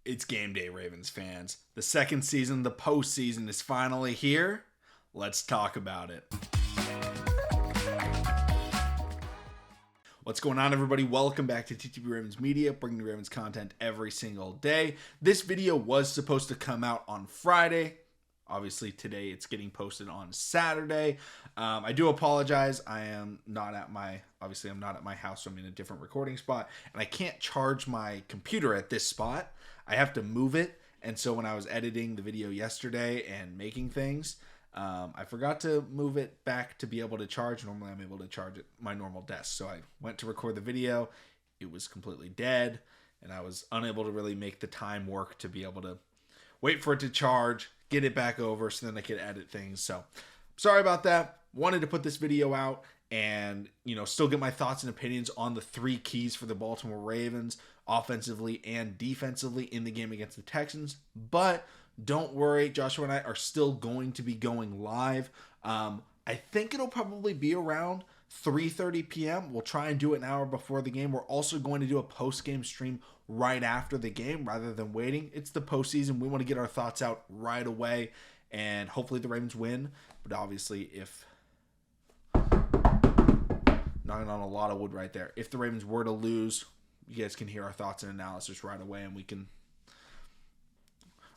It's game day, Ravens fans. The second season, the postseason, is finally here. Let's talk about it. What's going on, everybody? Welcome back to TTB Ravens Media, bringing you Ravens content every single day. This video was supposed to come out on Friday. Obviously, today it's getting posted on Saturday. I do apologize. I'm not at my house, so I'm in a different recording spot, and I can't charge my computer at this spot. I have to move it, and so when I was editing the video yesterday and making things, I forgot to move it back to be able to charge. Normally, I'm able to charge at my normal desk, so I went to record the video. It was completely dead, and I was unable to really make the time work to be able to wait for it to charge, get it back over, so then I could edit things. So, sorry about that. Wanted to put this video out and, still get my thoughts and opinions on the three keys for the Baltimore Ravens, offensively and defensively, in the game against the Texans. But don't worry, Joshua and I are still going to be going live. I think it'll probably be around 3:30 p.m. We'll try and do it an hour before the game. We're also going to do a post-game stream right after the game rather than waiting. It's the postseason. We want to get our thoughts out right away, and hopefully the Ravens win. But obviously, if knocking on a lot of wood right there, if the Ravens were to lose, you guys can hear our thoughts and analysis right away, and we can.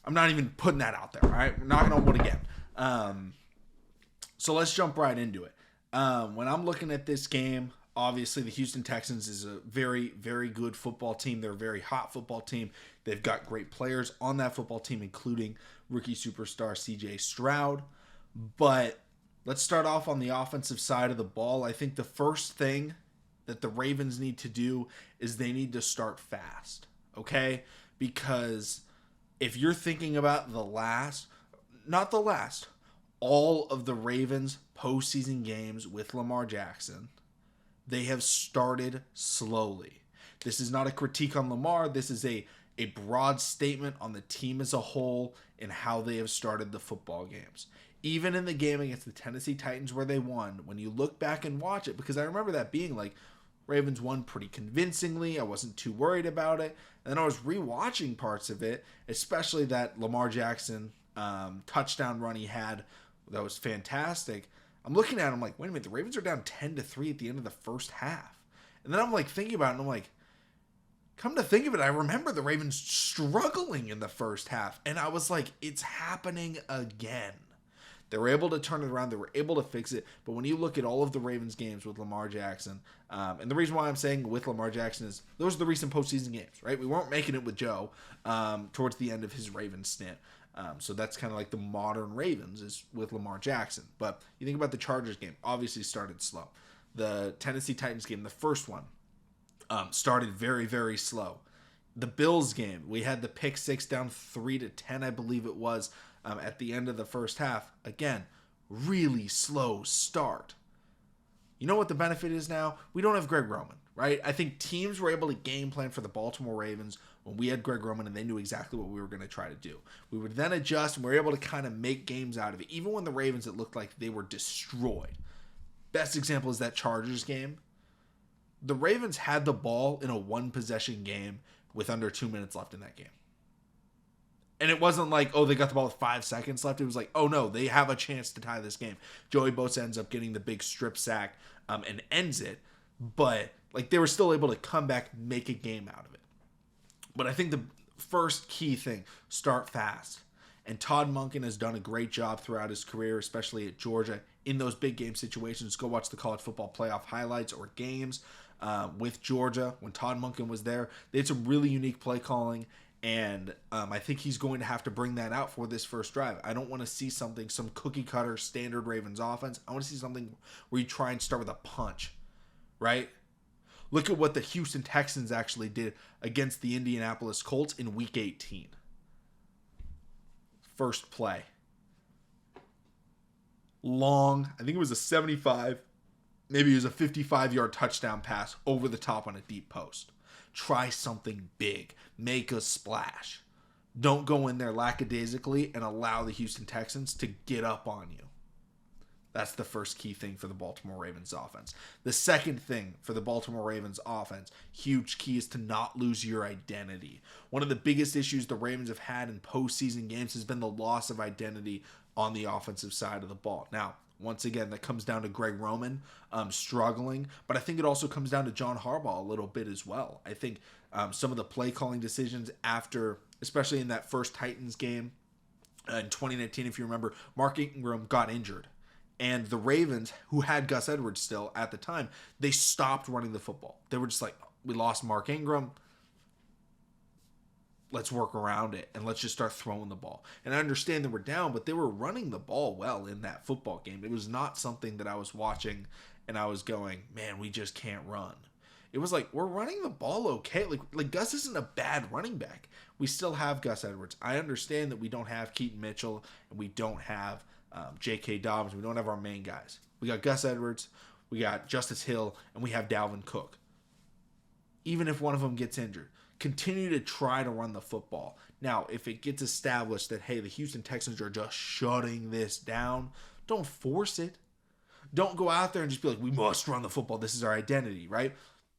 I'm not even putting that out there, all right? We're knocking on wood again. So let's jump right into it. When I'm looking at this game, obviously the Houston Texans is a very, very good football team. They're a very hot football team. They've got great players on that football team, including rookie superstar C.J. Stroud. But let's start off on the offensive side of the ball. I think the first thing that the Ravens need to do is they need to start fast, okay? Because if you're thinking about all of the Ravens postseason games with Lamar Jackson, they have started slowly. This is not a critique on Lamar. This is a broad statement on the team as a whole and how they have started the football games. Even in the game against the Tennessee Titans where they won, when you look back and watch it, because I remember that being like, Ravens won pretty convincingly. I wasn't too worried about it. And then I was rewatching parts of it, especially that Lamar Jackson touchdown run he had. That was fantastic. I'm looking at it, I'm like, wait a minute, the Ravens are down 10-3 at the end of the first half. And then I'm like thinking about it, and I'm like, come to think of it, I remember the Ravens struggling in the first half. And I was like, it's happening again. They were able to turn it around. They were able to fix it. But when you look at all of the Ravens games with Lamar Jackson, and the reason why I'm saying with Lamar Jackson is those are the recent postseason games, right? We weren't making it with Joe towards the end of his Ravens stint. So that's kind of like the modern Ravens is with Lamar Jackson. But you think about the Chargers game, obviously started slow. The Tennessee Titans game, the first one, started very, very slow. The Bills game, we had the pick six down 3-10, I believe it was, at the end of the first half. Again, really slow start. You know what the benefit is now? We don't have Greg Roman, right? I think teams were able to game plan for the Baltimore Ravens when we had Greg Roman and they knew exactly what we were going to try to do. We would then adjust and we were able to kind of make games out of it. Even when the Ravens, it looked like they were destroyed. Best example is that Chargers game. The Ravens had the ball in a one-possession game with under 2 minutes left in that game. And it wasn't like, oh, they got the ball with 5 seconds left. It was like, oh, no, they have a chance to tie this game. Joey Bosa ends up getting the big strip sack and ends it. But like they were still able to come back, make a game out of it. But I think the first key thing, start fast. And Todd Monken has done a great job throughout his career, especially at Georgia, in those big game situations. Go watch the college football playoff highlights or games with Georgia. When Todd Monken was there, they had some really unique play calling. And I think he's going to have to bring that out for this first drive. I don't want to see some cookie cutter standard Ravens offense. I want to see something where you try and start with a punch, right? Look at what the Houston Texans actually did against the Indianapolis Colts in Week 18. First play. Long, I think it was a 75, maybe it was a 55-yard touchdown pass over the top on a deep post. Try something big. Make a splash. Don't go in there lackadaisically and allow the Houston Texans to get up on you. That's the first key thing for the Baltimore Ravens offense. The second thing for the Baltimore Ravens offense, huge key, is to not lose your identity. One of the biggest issues the Ravens have had in postseason games has been the loss of identity on the offensive side of the ball. Now, once again, that comes down to Greg Roman struggling, but I think it also comes down to John Harbaugh a little bit as well. I think some of the play calling decisions after, especially in that first Titans game in 2019, if you remember, Mark Ingram got injured. And the Ravens, who had Gus Edwards still at the time, they stopped running the football. They were just like, we lost Mark Ingram. Let's work around it and let's just start throwing the ball. And I understand they were down, but they were running the ball well in that football game. It was not something that I was watching and I was going, man, we just can't run. It was like, we're running the ball okay. Like Gus isn't a bad running back. We still have Gus Edwards. I understand that we don't have Keaton Mitchell and we don't have J.K. Dobbins. We don't have our main guys. We got Gus Edwards, we got Justice Hill, and we have Dalvin Cook. Even if one of them gets injured, continue to try to run the football. Now, if it gets established that, hey, the Houston Texans are just shutting this down, don't force it. Don't go out there and just be like, we must run the football. This is our identity, right?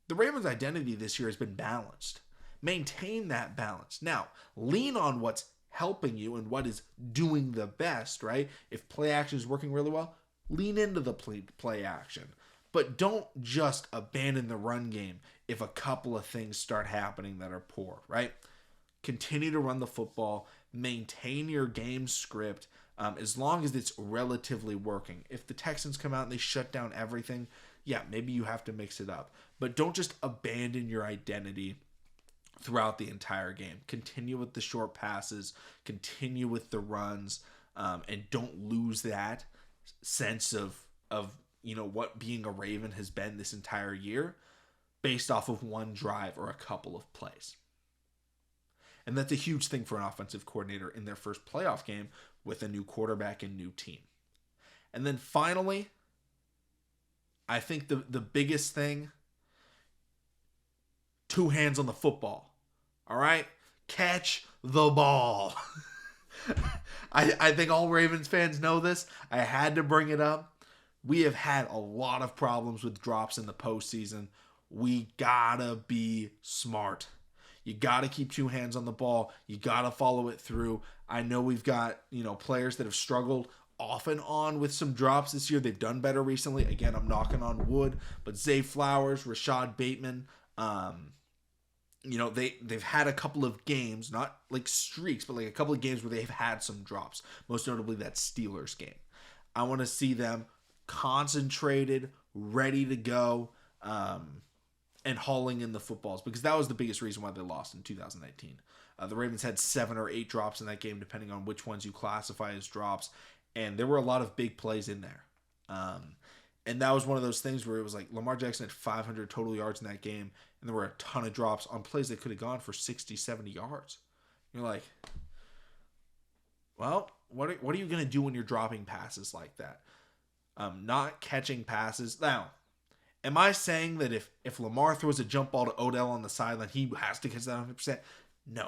The Ravens' identity this year has been balanced. Maintain that balance. Now, lean on what's helping you and what is doing the best, right? If play action is working really well, lean into the play action. But don't just abandon the run game if a couple of things start happening that are poor, right? Continue to run the football, maintain your game script, as long as it's relatively working. If the Texans come out and they shut down everything, yeah, maybe you have to mix it up. But don't just abandon your identity throughout the entire game. Continue with the short passes, continue with the runs, and don't lose that sense of what being a Raven has been this entire year based off of one drive or a couple of plays. And that's a huge thing for an offensive coordinator in their first playoff game with a new quarterback and new team. And then finally, I think the biggest thing, 2 hands on the football. All right? Catch the ball. I think all Ravens fans know this. I had to bring it up. We have had a lot of problems with drops in the postseason. We gotta be smart. You gotta keep 2 hands on the ball. You gotta follow it through. I know we've got, players that have struggled off and on with some drops this year. They've done better recently. Again, I'm knocking on wood. But Zay Flowers, Rashad Bateman, they've had a couple of games, not like streaks, but like a couple of games where they've had some drops. Most notably that Steelers game. I want to see them concentrated, ready to go, and hauling in the footballs, because that was the biggest reason why they lost in 2019. The Ravens had 7 or 8 drops in that game, depending on which ones you classify as drops, and there were a lot of big plays in there. And that was one of those things where it was like Lamar Jackson had 500 total yards in that game, and there were a ton of drops on plays that could have gone for 60, 70 yards. You're like, well, what are you going to do when you're dropping passes like that? Not catching passes. Now, am I saying that if Lamar throws a jump ball to Odell on the sideline, he has to catch that 100%? No,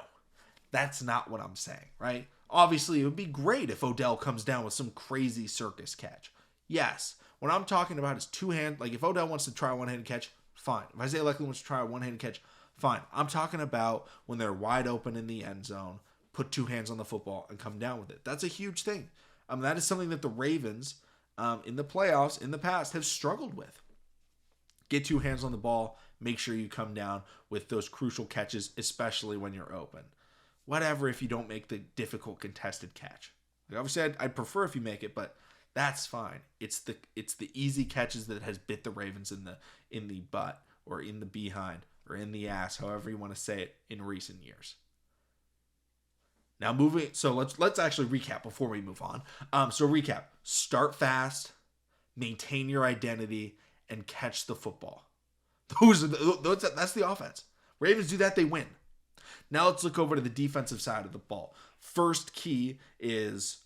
that's not what I'm saying, right? Obviously, it would be great if Odell comes down with some crazy circus catch. Yes. What I'm talking about is 2 hand. Like if Odell wants to try a one-handed catch, fine. If Isaiah Likely wants to try a one-handed catch, fine. I'm talking about when they're wide open in the end zone, put 2 hands on the football and come down with it. That's a huge thing. That is something that the Ravens in the playoffs in the past have struggled with. Get 2 hands on the ball. Make sure you come down with those crucial catches, especially when you're open. Whatever if you don't make the difficult contested catch. Like obviously, I'd prefer if you make it, but that's fine. It's the easy catches that has bit the Ravens in the butt or in the behind or in the ass, however you want to say it, in recent years. Now let's actually recap before we move on. So recap: start fast, maintain your identity, and catch the football. That's the offense. Ravens do that, they win. Now let's look over to the defensive side of the ball. First key is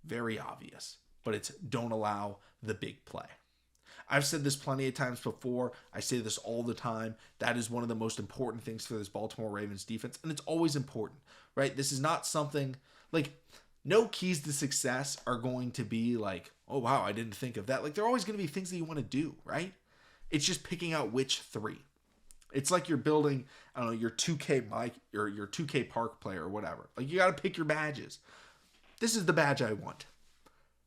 very obvious, but it's don't allow the big play. I've said this plenty of times before. I say this all the time. That is one of the most important things for this Baltimore Ravens defense, and it's always important, right? This is not something like no keys to success are going to be like, oh wow, I didn't think of that. Like, there are always going to be things that you want to do, right? It's just picking out which three. It's like you're building, I don't know, your 2K Mike or your 2K Park player or whatever. Like, you got to pick your badges. This is the badge I want.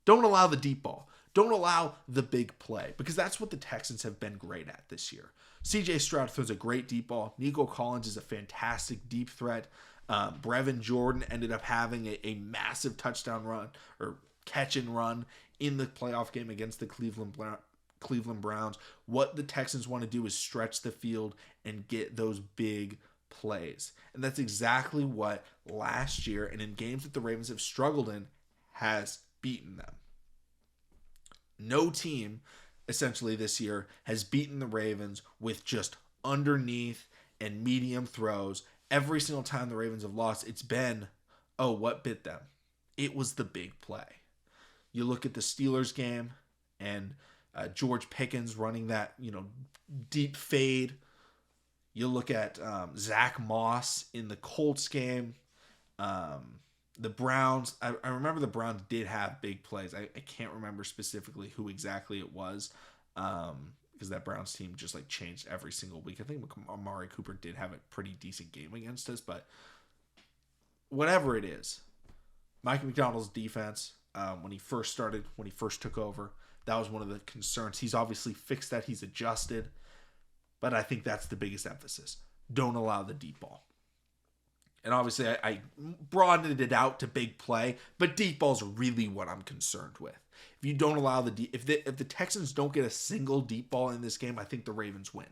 Don't allow the deep ball. Don't allow the big play, because that's what the Texans have been great at this year. CJ Stroud throws a great deep ball. Nico Collins is a fantastic deep threat. Brevin Jordan ended up having a massive touchdown run or catch and run in the playoff game against the Cleveland Browns. What the Texans want to do is stretch the field and get those big plays. And that's exactly what last year, and in games that the Ravens have struggled in, has beaten them. No team, essentially, this year has beaten the Ravens with just underneath and medium throws. Every single time the Ravens have lost, it's been, oh, what bit them? It was the big play. You look at the Steelers game and George Pickens running that, deep fade. You look at Zach Moss in the Colts game. The Browns, I remember the Browns did have big plays. I can't remember specifically who exactly it was, because that Browns team just like changed every single week. I think Amari Cooper did have a pretty decent game against us, but whatever it is, Mike McDonald's defense, when he first took over, that was one of the concerns. He's obviously fixed that. He's adjusted, but I think that's the biggest emphasis. Don't allow the deep ball. And obviously, I broadened it out to big play, but deep ball's really what I'm concerned with. If you don't allow if the Texans don't get a single deep ball in this game, I think the Ravens win.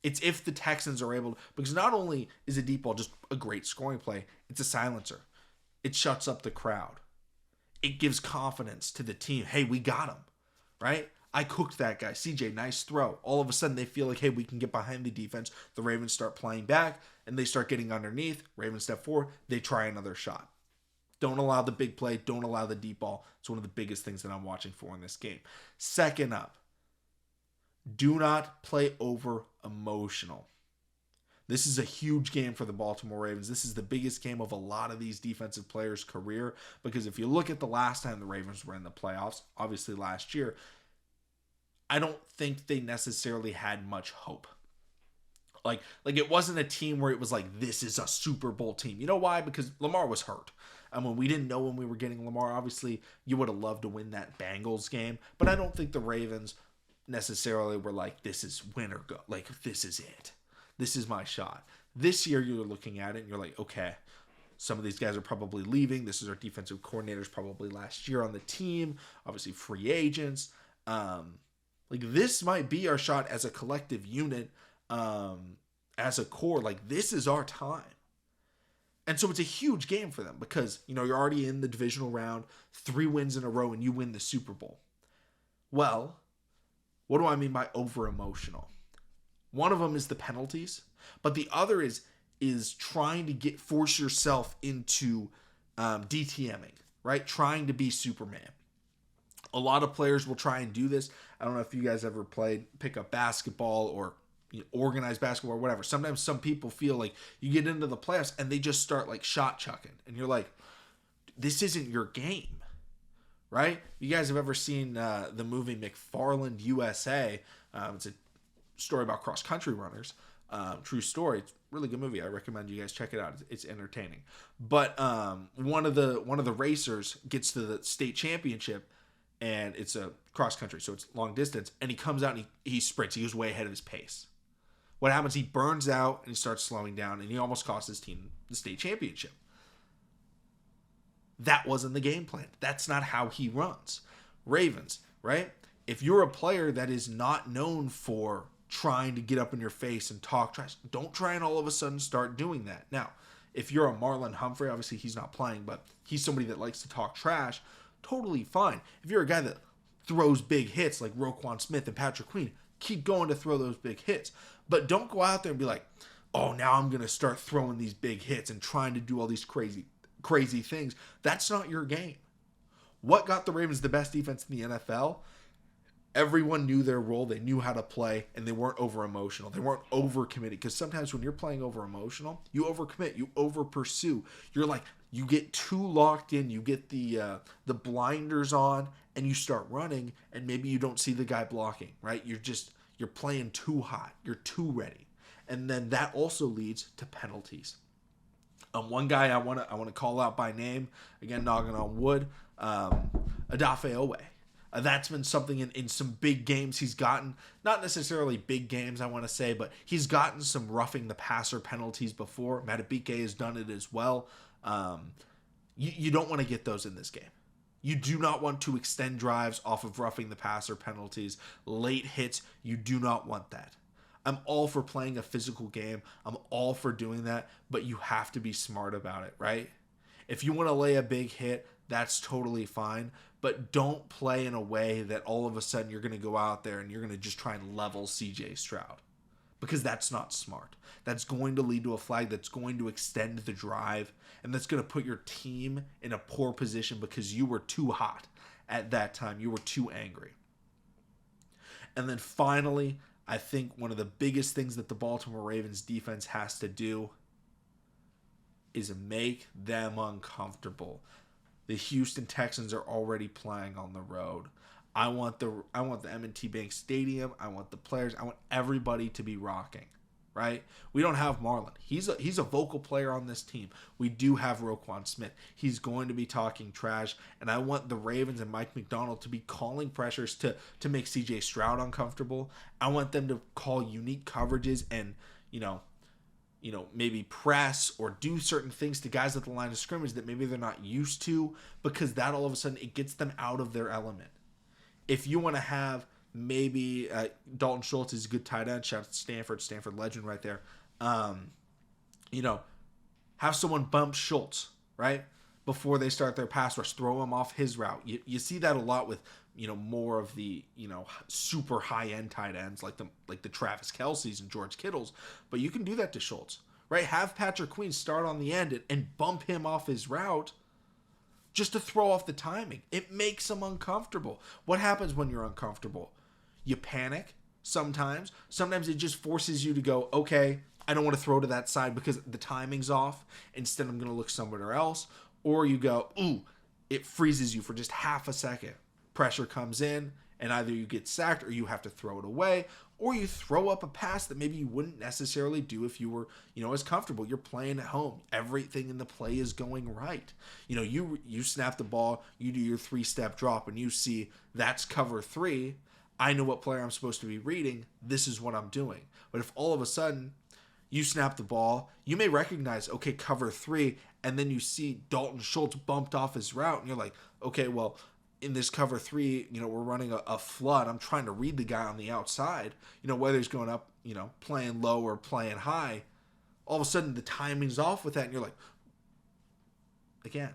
It's if the Texans are able to, because not only is a deep ball just a great scoring play, it's a silencer. It shuts up the crowd. It gives confidence to the team. Hey, we got him, right? I cooked that guy. CJ, nice throw. All of a sudden, they feel like, hey, we can get behind the defense. The Ravens start playing back, and they start getting underneath. Ravens step forward. They try another shot. Don't allow the big play. Don't allow the deep ball. It's one of the biggest things that I'm watching for in this game. Second up, do not play over emotional. This is a huge game for the Baltimore Ravens. This is the biggest game of a lot of these defensive players' career, because if you look at the last time the Ravens were in the playoffs, obviously last year, I don't think they necessarily had much hope. Like it wasn't a team where it was like, this is a Super Bowl team. You know why? Because Lamar was hurt. And when we didn't know when we were getting Lamar, obviously you would have loved to win that Bengals game. But I don't think the Ravens necessarily were like, this is win or go. Like, this is it. This is my shot. This year you're looking at it and you're like, okay, some of these guys are probably leaving. This is our defensive coordinators probably last year on the team. Obviously free agents. This might be our shot as a collective unit, as a core. Like, this is our time. And so it's a huge game for them because, you're already in the divisional round, 3 wins in a row, and you win the Super Bowl. Well, what do I mean by over-emotional? One of them is the penalties, but the other is trying to force yourself into DTMing, right? Trying to be Superman. A lot of players will try and do this. I don't know if you guys ever played pickup basketball or organized basketball or whatever. Sometimes some people feel like you get into the playoffs and they just start like shot chucking. And you're like, this isn't your game, right? You guys have ever seen the movie McFarland USA? It's a story about cross-country runners. True story. It's a really good movie. I recommend you guys check it out. It's entertaining. But one of the racers gets to the state championship, and it's a cross country, so it's long distance, and he comes out and he sprints. He goes way ahead of his pace. What happens? He burns out and he starts slowing down, and he almost cost his team the state championship. That wasn't the game plan. That's not how he runs. Ravens, right? If you're a player that is not known for trying to get up in your face and talk trash, don't try and all of a sudden start doing that. Now, if you're a Marlon Humphrey, obviously he's not playing, but he's somebody that likes to talk trash, totally fine. If you're a guy that throws big hits like Roquan Smith and Patrick Queen, keep going to throw those big hits. But don't go out there and be like, oh, now I'm going to start throwing these big hits and trying to do all these crazy things. That's not your game. What got the Ravens the best defense in the NFL? Everyone knew their role. They knew how to play, and they weren't over-emotional. They weren't over-committed, because sometimes when you're playing over-emotional, you overcommit, you over-pursue. You're like, You get too locked in, you get the blinders on, and you start running, and maybe you don't see the guy blocking, right? You're playing too hot, you're too ready, and then that also leads to penalties. One guy I want to call out by name, again knocking on wood, Adafe Owe. That's been something in some big games he's gotten. Not necessarily big games, I want to say, but he's gotten some roughing the passer penalties before. Matabike has done it as well. You don't want to get those in this game. You do not want to extend drives off of roughing the passer penalties. Late hits, you do not want that. I'm all for playing a physical game. I'm all for doing that, but you have to be smart about it, right? If you want to lay a big hit, that's totally fine, but don't play in a way that all of a sudden you're going to go out there and you're going to just try and level CJ Stroud, because that's not smart. That's going to lead to a flag, that's going to extend the drive, and that's going to put your team in a poor position because you were too hot at that time. You were too angry. And then finally, I think one of the biggest things that the Baltimore Ravens defense has to do is make them uncomfortable. The Houston Texans are already playing on the road. I want the M&T Bank Stadium. I want the players. I want everybody to be rocking, right? We don't have Marlon. He's a vocal player on this team. We do have Roquan Smith. He's going to be talking trash, and I want the Ravens and Mike McDonald to be calling pressures to make CJ Stroud uncomfortable. I want them to call unique coverages and, maybe press or do certain things to guys at the line of scrimmage that maybe they're not used to, because that all of a sudden it gets them out of their element. If you want to have maybe Dalton Schultz is a good tight end. Shout out to Stanford legend right there. Have someone bump Schultz, right? Before they start their pass rush, throw him off his route. You see that a lot with, more of the, super high-end tight ends like the Travis Kelce's and George Kittle's. But you can do that to Schultz, right? Have Patrick Queen start on the end and bump him off his route just to throw off the timing. It makes them uncomfortable. What happens when you're uncomfortable? You panic sometimes. Sometimes it just forces you to go, okay, I don't want to throw to that side because the timing's off. Instead, I'm going to look somewhere else. Or you go, ooh, it freezes you for just half a second. Pressure comes in, and either you get sacked or you have to throw it away. Or you throw up a pass that maybe you wouldn't necessarily do if you were, as comfortable. You're playing at home. Everything in the play is going right. You snap the ball, you do your 3-step drop, and you see that's cover 3. I know what player I'm supposed to be reading. This is what I'm doing. But if all of a sudden you snap the ball, you may recognize, okay, cover 3, and then you see Dalton Schultz bumped off his route, and you're like, okay, well, in this cover 3, we're running a flood. I'm trying to read the guy on the outside, whether he's going up, playing low or playing high. All of a sudden the timing's off with that, and you're like, again,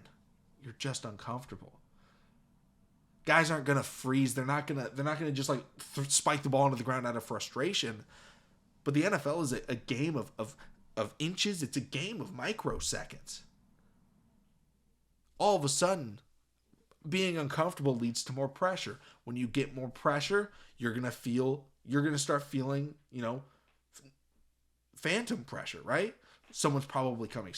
you're just uncomfortable. Guys aren't gonna freeze. They're not gonna just like spike the ball into the ground out of frustration. But the NFL is a game of inches. It's a game of microseconds. All of a sudden, being uncomfortable leads to more pressure. When you get more pressure, you're gonna start feeling, phantom pressure, right? Someone's probably coming.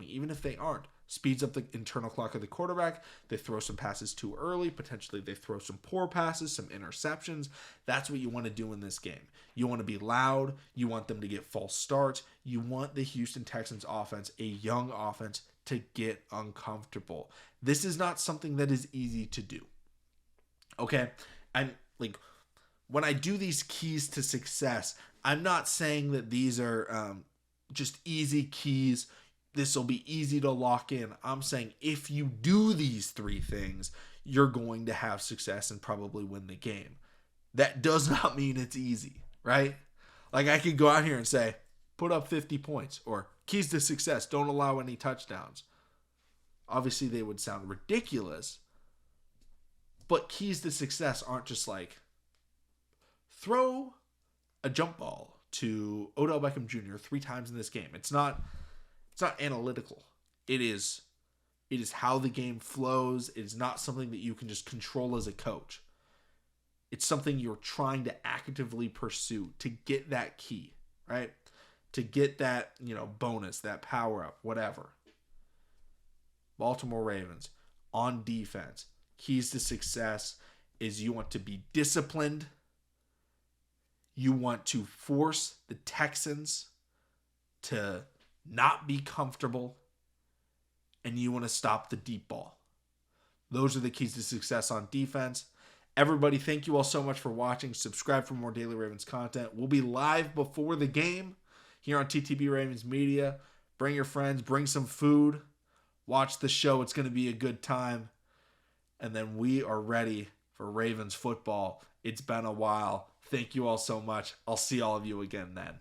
Even if they aren't. Speeds up the internal clock of the quarterback. They throw some passes too early. Potentially they throw some poor passes, some interceptions. That's what you want to do in this game. You want to be loud. You want them to get false starts. You want the Houston Texans offense, a young offense, to get uncomfortable. This is not something that is easy to do. Okay? I'm like, when I do these keys to success, I'm not saying that these are just easy keys. This will be easy to lock in. I'm saying if you do these 3 things, you're going to have success and probably win the game. That does not mean it's easy, right? Like, I could go out here and say, put up 50 points, or keys to success, don't allow any touchdowns. Obviously, they would sound ridiculous, but keys to success aren't just like, throw a jump ball to Odell Beckham Jr. 3 times in this game. It's not analytical. It is how the game flows. It is not something that you can just control as a coach. It's something you're trying to actively pursue to get that key, right? To get that, bonus, that power up, whatever. Baltimore Ravens, on defense, keys to success is you want to be disciplined. You want to force the Texans to not be comfortable. And you want to stop the deep ball. Those are the keys to success on defense. Everybody, thank you all so much for watching. Subscribe for more Daily Ravens content. We'll be live before the game here on TTB Ravens Media. Bring your friends, bring some food. Watch the show. It's going to be a good time. And then we are ready for Ravens football. It's been a while. Thank you all so much. I'll see all of you again then.